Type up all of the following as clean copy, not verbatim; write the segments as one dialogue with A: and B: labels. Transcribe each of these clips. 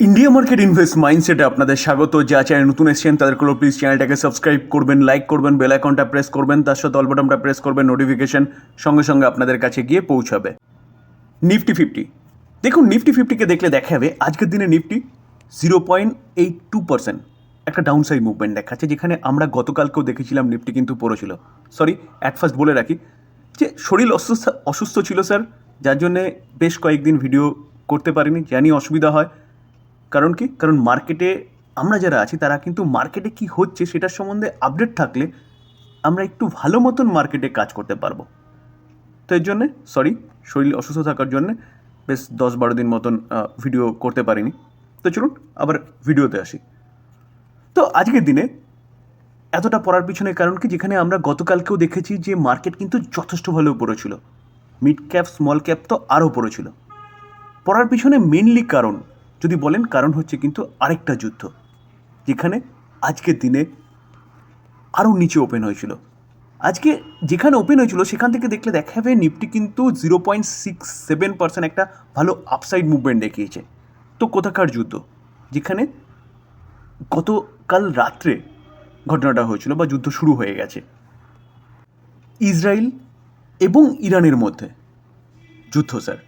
A: India market invest মাইন্ডসেটে আপনাদের স্বাগত। যা চ্যানেল নতুন এসেছেন তাদেরগুলো প্লিজ চ্যানেলটাকে সাবস্ক্রাইব করবেন, লাইক করবেন, বেল আইকনটা প্রেস করবেন, তার সাথে অল বাটনটা প্রেস করবেন, নোটিফিকেশন সঙ্গে সঙ্গে আপনাদের কাছে গিয়ে পৌঁছাবে। নিফটি ফিফটি, দেখুন নিফটি ফিফটিকে দেখলে দেখা যাবে আজকের দিনে নিফটি 0.82% একটা ডাউন সাইড মুভমেন্ট দেখাচ্ছে, যেখানে আমরা গতকালকেও দেখেছিলাম নিফটি কিন্তু পড়েছিল। সরি, অ্যাট ফার্স্ট বলে রাখি যে শরীর অসুস্থ ছিল স্যার, যার জন্যে বেশ কয়েকদিন ভিডিও করতে পারিনি। জানি অসুবিধা হয়, কারণ কি, কারণ মার্কেটে আমরা যারা আছি তারা কিন্তু মার্কেটে কি হচ্ছে সেটার সম্বন্ধে আপডেট থাকলে আমরা একটু ভালো মতন মার্কেটে কাজ করতে পারবো। তো এর জন্যে সরি, শরীর অসুস্থ থাকার জন্যে বেশ 10-12 দিন মতন ভিডিও করতে পারিনি। তো চলুন আবার ভিডিওতে আসি। তো আজকের দিনে এতটা পড়ার পিছনে কারণ কি, যেখানে আমরা গতকালকেও দেখেছি যে মার্কেট কিন্তু যথেষ্ট ভালো পড়েছিল, মিড ক্যাপ স্মল ক্যাপ তো আরও পড়েছিল। পড়ার পিছনে মেনলি কারণ যদি বলেন, কারণ হচ্ছে কিন্তু আরেকটা যুদ্ধ, যেখানে আজকের দিনে আরও নিচে ওপেন হয়েছিল। আজকে যেখানে ওপেন হয়েছিল সেখান থেকে দেখলে দেখা যাবে নিফটি কিন্তু 0.67% একটা ভালো আপসাইড মুভমেন্ট দেখিয়েছে। তো কোথাকার যুদ্ধ, যেখানে গতকাল রাত্রে ঘটনাটা হয়েছিল বা যুদ্ধ শুরু হয়ে গেছে ইসরায়েল এবং ইরানের মধ্যে যুদ্ধ স্যার,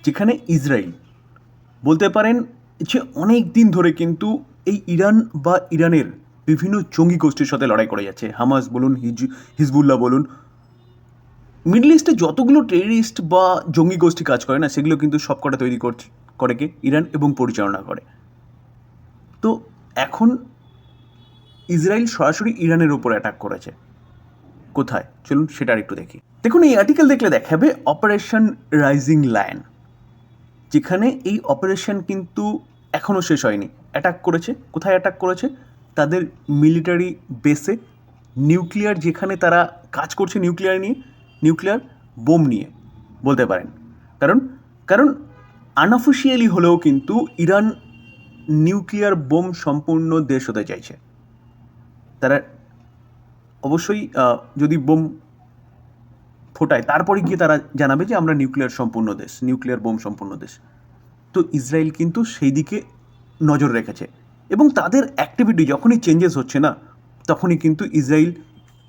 A: যেখানে ইসরায়েল বলতে পারেন যে অনেক দিন ধরে কিন্তু এই ইরান বা ইরানের বিভিন্ন জঙ্গি গোষ্ঠীর সাথে লড়াই করে যাচ্ছে। হামাস বলুন, হিজবুল্লাহ বলুন, মিডল ইস্টে যতগুলো টেররিস্ট বা জঙ্গি গোষ্ঠী কাজ করে না, সেগুলো কিন্তু সবকটা তৈরি করে কে, ইরান, এবং পরিচালনা করে। তো এখন ইসরায়েল সরাসরি ইরানের ওপর অ্যাটাক করেছে। কোথায় চলুন সেটা আর একটু দেখি। দেখুন এই আর্টিকেল দেখলে দেখাবে অপারেশন রাইজিং লায়ন, যেখানে এই অপারেশন কিন্তু এখনও শেষ হয়নি। অ্যাটাক করেছে, কোথায় অ্যাটাক করেছে? তাদের মিলিটারি বেসে, নিউক্লিয়ার যেখানে তারা কাজ করছে, নিউক্লিয়ার বোম নিয়ে বলতে পারেন। কারণ কারণ আনঅফিসিয়ালি হলেও কিন্তু ইরান নিউক্লিয়ার বোম সম্পূর্ণ দেশ হতে চাইছে। তারা অবশ্যই যদি বোম ফোটায় তারপরে গিয়ে তারা জানাবে যে আমরা নিউক্লিয়ার বোম সম্পূর্ণ দেশ। তো ইসরায়েল কিন্তু সেই দিকে নজর রেখেছে, এবং তাদের অ্যাক্টিভিটি যখনই চেঞ্জেস হচ্ছে না, তখনই কিন্তু ইসরায়েল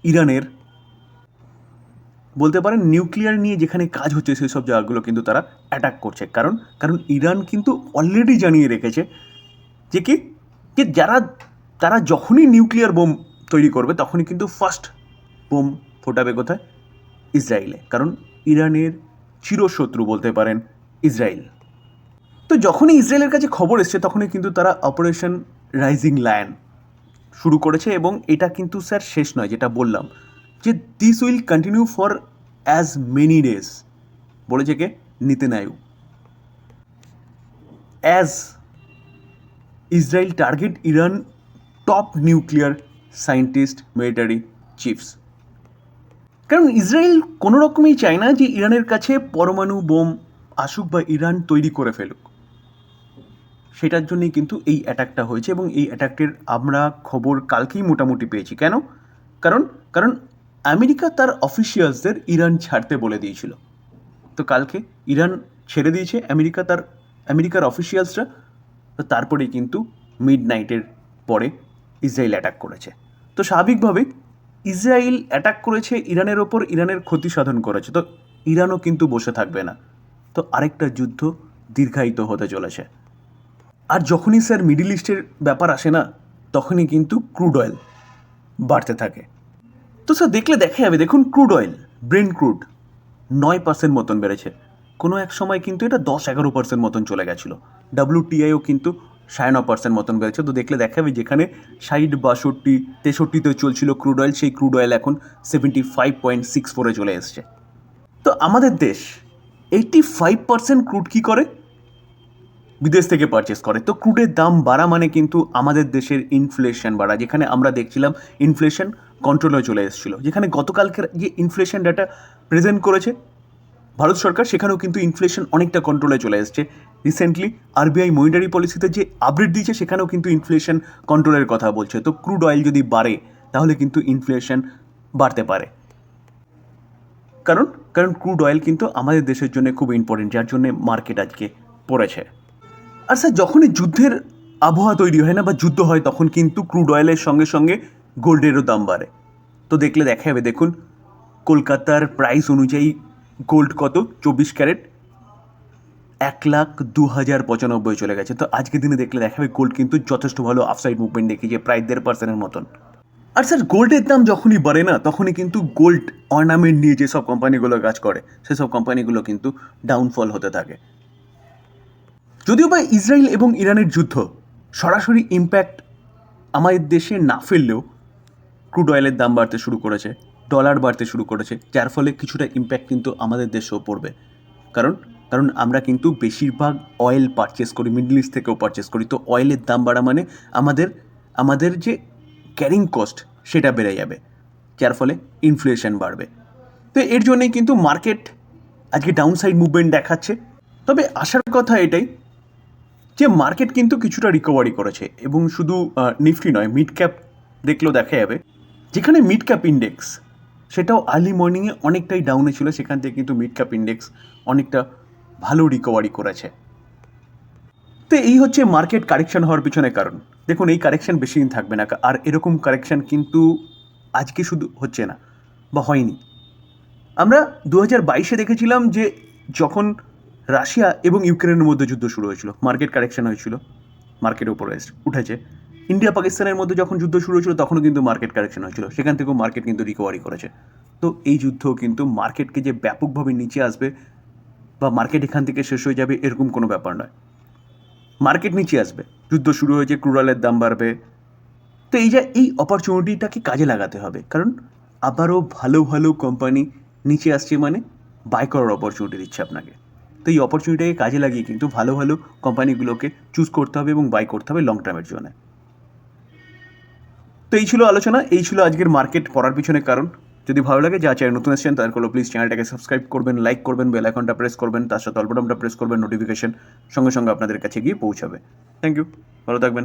A: ইরানের বলতে পারেন নিউক্লিয়ার নিয়ে যেখানে কাজ হচ্ছে সেই সব জায়গাগুলো কিন্তু তারা অ্যাটাক করছে। কারণ ইরান কিন্তু অলরেডি জানিয়ে রেখেছে যে কি, যে তারা যখনই নিউক্লিয়ার বোম তৈরি করবে তখনই কিন্তু ফার্স্ট বোম ফোটাবে কোথায়? ইসরায়েলে। কারণ ইরানের চিরশত্রু বলতে পারেন ইসরায়েল। তো যখনই ইসরায়েলের কাছে খবর এসছে তখনই কিন্তু তারা অপারেশন রাইজিং লায়ন শুরু করেছে, এবং এটা কিন্তু স্যার শেষ নয়। যেটা বললাম যে this will continue for as many days, বলেছে কে? Netanyahu. As Israel target Iran top nuclear scientist, military chiefs. কারণ ইসরায়েল কোনো রকমই চায় না যে ইরানের কাছে পরমাণু বোম আসুক বা ইরান তৈরি করে ফেলুক। সেটার জন্যই কিন্তু এই অ্যাটাকটা হয়েছে, এবং এই অ্যাটাকের আমরা খবর কালকেই মোটামুটি পেয়েছি। কেন? কারণ আমেরিকা তার অফিসিয়ালসদের ইরান ছাড়তে বলে দিয়েছিল। তো কালকে ইরান ছেড়ে দিয়েছে আমেরিকার অফিসিয়ালসরা। তো তারপরেই কিন্তু মিড নাইটের পরে ইসরায়েল অ্যাটাক করেছে। তো স্বাভাবিকভাবে ইসরায়েল অ্যাটাক করেছে ইরানের ওপর, ইরানের ক্ষতি সাধন করেছে। তো ইরানও কিন্তু বসে থাকবে না। তো আরেকটা যুদ্ধ দীর্ঘায়িত হতে চলেছে। আর যখনই স্যার মিডল ইস্টের ব্যাপার আসে না, তখনই কিন্তু ক্রুড অয়েল বাড়তে থাকে। তো স্যার দেখলে দেখা যাবে, দেখুন ক্রুড অয়েল, ব্রেন্ট ক্রুড 9% মতন বেড়েছে। কোনো এক সময় কিন্তু এটা 10-11% মতন চলে গেছিলো। WTIও কিন্তু 9.5% মতন বেড়েছে। তো দেখলে দেখা যাবে যেখানে 60-62-63-তে চলছিল ক্রুড অয়েল, সেই ক্রুড অয়েল এখন 75.64-এ চলে এসছে। তো আমাদের দেশ 85% ক্রুড কী করে? বিদেশ থেকে পারচেস করে। তো ক্রুডের দাম বাড়া মানে কিন্তু আমাদের দেশের ইনফ্লেশন বাড়া, যেখানে আমরা দেখছিলাম ইনফ্লেশন কন্ট্রোলে চলে এসেছিলো। যেখানে গতকালকের যে ইনফ্লেশন ডাটা প্রেজেন্ট করেছে ভারত সরকার, সেখানেও কিন্তু ইনফ্লেশন অনেকটা কন্ট্রোলে চলে এসছে। রিসেন্টলি আরবিআই মনিটারি পলিসিতে যে আপডেট দিয়েছে, সেখানেও কিন্তু ইনফ্লেশন কন্ট্রোলের কথা বলছে। তো ক্রুড অয়েল যদি বাড়ে তাহলে কিন্তু ইনফ্লেশন বাড়তে পারে। কারণ ক্রুড অয়েল কিন্তু আমাদের দেশের জন্য খুব ইম্পর্টেন্ট, যার জন্য মার্কেট আজকে পড়েছে। আর স্যার যখনই যুদ্ধের আবহাওয়া তৈরি হয় না বা যুদ্ধ হয় তখন কিন্তু ক্রুড অয়েলের সঙ্গে সঙ্গে গোল্ডেরও দাম বাড়ে। তো দেখলে দেখা যাবে, দেখুন কলকাতার প্রাইস অনুযায়ী গোল্ড কত, 24 ক্যারেট 1,02,095 চলে গেছে। তো আজকের দিনে দেখলে দেখা যাবে গোল্ড কিন্তু যথেষ্ট ভালো আফসাইড মুভমেন্ট দেখিয়েছে, প্রায় 1.5% মতন। আর স্যার গোল্ডের দাম যখনই বাড়ে না তখনই কিন্তু গোল্ড অর্নামেন্ট নিয়ে যেসব কোম্পানিগুলো কাজ করে সেসব কোম্পানিগুলো কিন্তু ডাউনফল হতে থাকে। যদিও বা ইসরায়েল এবং ইরানের যুদ্ধ সরাসরি ইম্প্যাক্ট আমাদের দেশে না ফেললেও ক্রুড অয়েলের দাম বাড়তে শুরু করেছে, ডলার বাড়তে শুরু করেছে, যার ফলে কিছুটা ইম্প্যাক্ট কিন্তু আমাদের দেশেও পড়বে। কারণ আমরা কিন্তু বেশিরভাগ অয়েল পারচেস করি, মিডল ইস্ট থেকেও পারচেস করি। তো অয়েলের দাম বাড়া মানে আমাদের যে ক্যারিং কস্ট সেটা বেড়ে যাবে, যার ফলে ইনফ্লেশন বাড়বে। তো এর জন্যই কিন্তু মার্কেট আজকে ডাউনসাইড মুভমেন্ট দেখাচ্ছে। তবে আসার কথা এটাই যে মার্কেট কিন্তু কিছুটা রিকভারি করেছে, এবং শুধু নিফটি নয়, মিড ক্যাপ দেখলেও দেখা যাবে যেখানে মিড ক্যাপ ইন্ডেক্স সেটাও আর্লি মর্নিংয়ে অনেকটাই ডাউনে ছিল, সেখান থেকে কিন্তু মিড ক্যাপ ইন্ডেক্স অনেকটা ভালো রিকভারি করেছে। তো এই হচ্ছে মার্কেট কারেকশন হওয়ার পিছনে কারণ। দেখুন এই কারেকশন বেশি দিন থাকবে না, আর এরকম কারেকশন কিন্তু আজকে শুধু হচ্ছে না বা হয়নি। আমরা 2022-এ দেখেছিলাম যে যখন রাশিয়া এবং ইউক্রেনের মধ্যে যুদ্ধ শুরু হয়েছিল, মার্কেট কারেকশন হয়েছিল, মার্কেট উপরে উঠেছে। ইন্ডিয়া পাকিস্তানের মধ্যে যখন যুদ্ধ শুরু হয়েছিল তখনও কিন্তু মার্কেট কারেকশন হয়েছিল, সেখান থেকেও মার্কেট কিন্তু রিকভারি করেছে। তো এই যুদ্ধ কিন্তু মার্কেটকে যে ব্যাপকভাবে নিচে আসবে বা মার্কেট এখান থেকে শেষ হয়ে যাবে এরকম কোনো ব্যাপার নয়। মার্কেট নিচে আসবে, যুদ্ধ শুরু হয়েছে, ক্রুড অয়েলের দাম বাড়বে। তো এই অপরচুনিটিটাকে কাজে লাগাতে হবে, কারণ আবারও ভালো ভালো কোম্পানি নিচে আসছে মানে বাই করার অপরচুনিটি দিচ্ছে আপনাকে। তো এই অপরচুনিটিকে কাজে লাগিয়ে কিন্তু ভালো ভালো কোম্পানিগুলোকে চুজ করতে হবে এবং বাই করতে হবে লং টার্মের জন্য। তো এই ছিল আলোচনা, এই ছিল আজকের মার্কেট পড়ার পিছনে কারণ। যদি ভালো লাগে, যা চ্যানেল নতুন এসেছেন তাদের করলো প্লিজ চ্যানেলটাকে সাবস্ক্রাইব করবেন, লাইক করবেন, বেল আইকনটা প্রেস করবেন, তার সাথে অল বাটনটা প্রেস করবেন, নোটিফিকেশন সঙ্গে সঙ্গে আপনাদের কাছে গিয়ে পৌঁছাবে। থ্যাংক ইউ, ভালো থাকবেন।